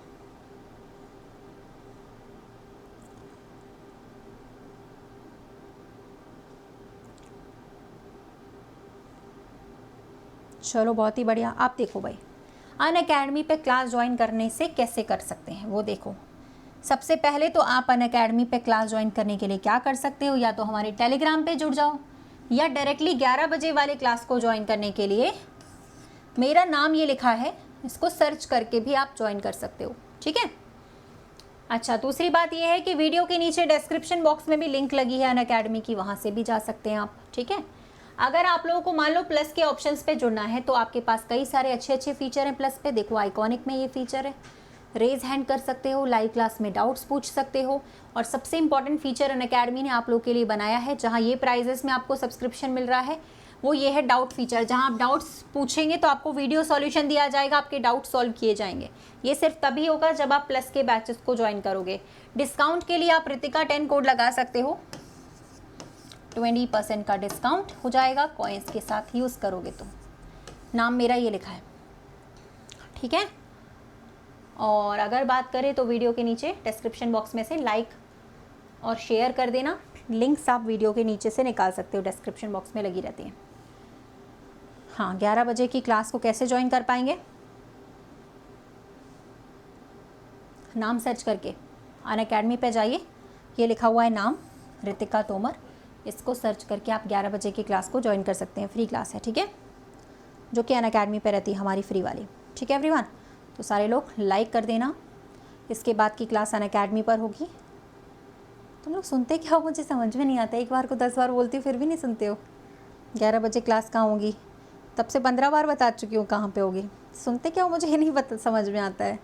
चलो बहुत ही बढ़िया। आप देखो भाई, अनअकैडमी पे क्लास ज्वाइन करने से कैसे कर सकते हैं वो देखो। सबसे पहले तो आप अनअकैडमी पे क्लास ज्वाइन करने के लिए क्या कर सकते हो, या तो हमारे टेलीग्राम पे जुड़ जाओ, या डायरेक्टली 11 बजे वाले क्लास को ज्वाइन करने के लिए मेरा नाम ये लिखा है, इसको सर्च करके भी आप ज्वाइन कर सकते हो। ठीक है, अच्छा, दूसरी बात ये है कि वीडियो के नीचे डिस्क्रिप्शन बॉक्स में भी लिंक लगी है अनअकैडमी की, वहाँ से भी जा सकते हैं आप। ठीक है, अगर आप लोगों को मान लो प्लस के ऑप्शंस पे जुड़ना है तो आपके पास कई सारे अच्छे अच्छे फीचर हैं प्लस पे। देखो आइकॉनिक में ये फीचर है, रेज हैंड कर सकते हो, लाइव क्लास में डाउट्स पूछ सकते हो, और सबसे इंपॉर्टेंट फीचर अनअकैडमी ने आप लोगों के लिए बनाया है, जहाँ ये प्राइजेस में आपको सब्सक्रिप्शन मिल रहा है, वो ये है डाउट फीचर, जहाँ आप डाउट्स पूछेंगे तो आपको वीडियो सॉल्यूशन दिया जाएगा, आपके डाउट सॉल्व किए जाएंगे। ये सिर्फ तभी होगा जब आप प्लस के बैचेस को ज्वाइन करोगे। डिस्काउंट के लिए आप रितिका 10 कोड लगा सकते हो, 20% का डिस्काउंट हो जाएगा कॉइन्स के साथ यूज़ करोगे तो। नाम मेरा ये लिखा है। ठीक है, और अगर बात करें तो वीडियो के नीचे डिस्क्रिप्शन बॉक्स में से लाइक और शेयर कर देना। लिंक्स आप वीडियो के नीचे से निकाल सकते हो, डिस्क्रिप्शन बॉक्स में लगी रहती है। हाँ, 11 बजे की क्लास को कैसे ज्वाइन कर पाएंगे? नाम सर्च करके अनअकैडमी पे जाइए, ये लिखा हुआ है नाम रितिका तोमर, इसको सर्च करके आप 11 बजे की क्लास को ज्वाइन कर सकते हैं। फ्री क्लास है, ठीक है, जो कि अनअकैडमी पे रहती है हमारी फ्री वाली। ठीक है एवरीवन, तो सारे लोग लाइक कर देना। इसके बाद की क्लास अनअकैडमी पर होगी। तुम लोग सुनते क्या हो? मुझे समझ में नहीं आता, एक बार को 10 बार बोलती हूँ फिर भी नहीं सुनते हो। 11 बजे क्लास कहाँ होगी? तब से 15 बार बता चुकी हूँ कहाँ पे होगी। सुनते क्या हो? मुझे ये नहीं समझ में आता है।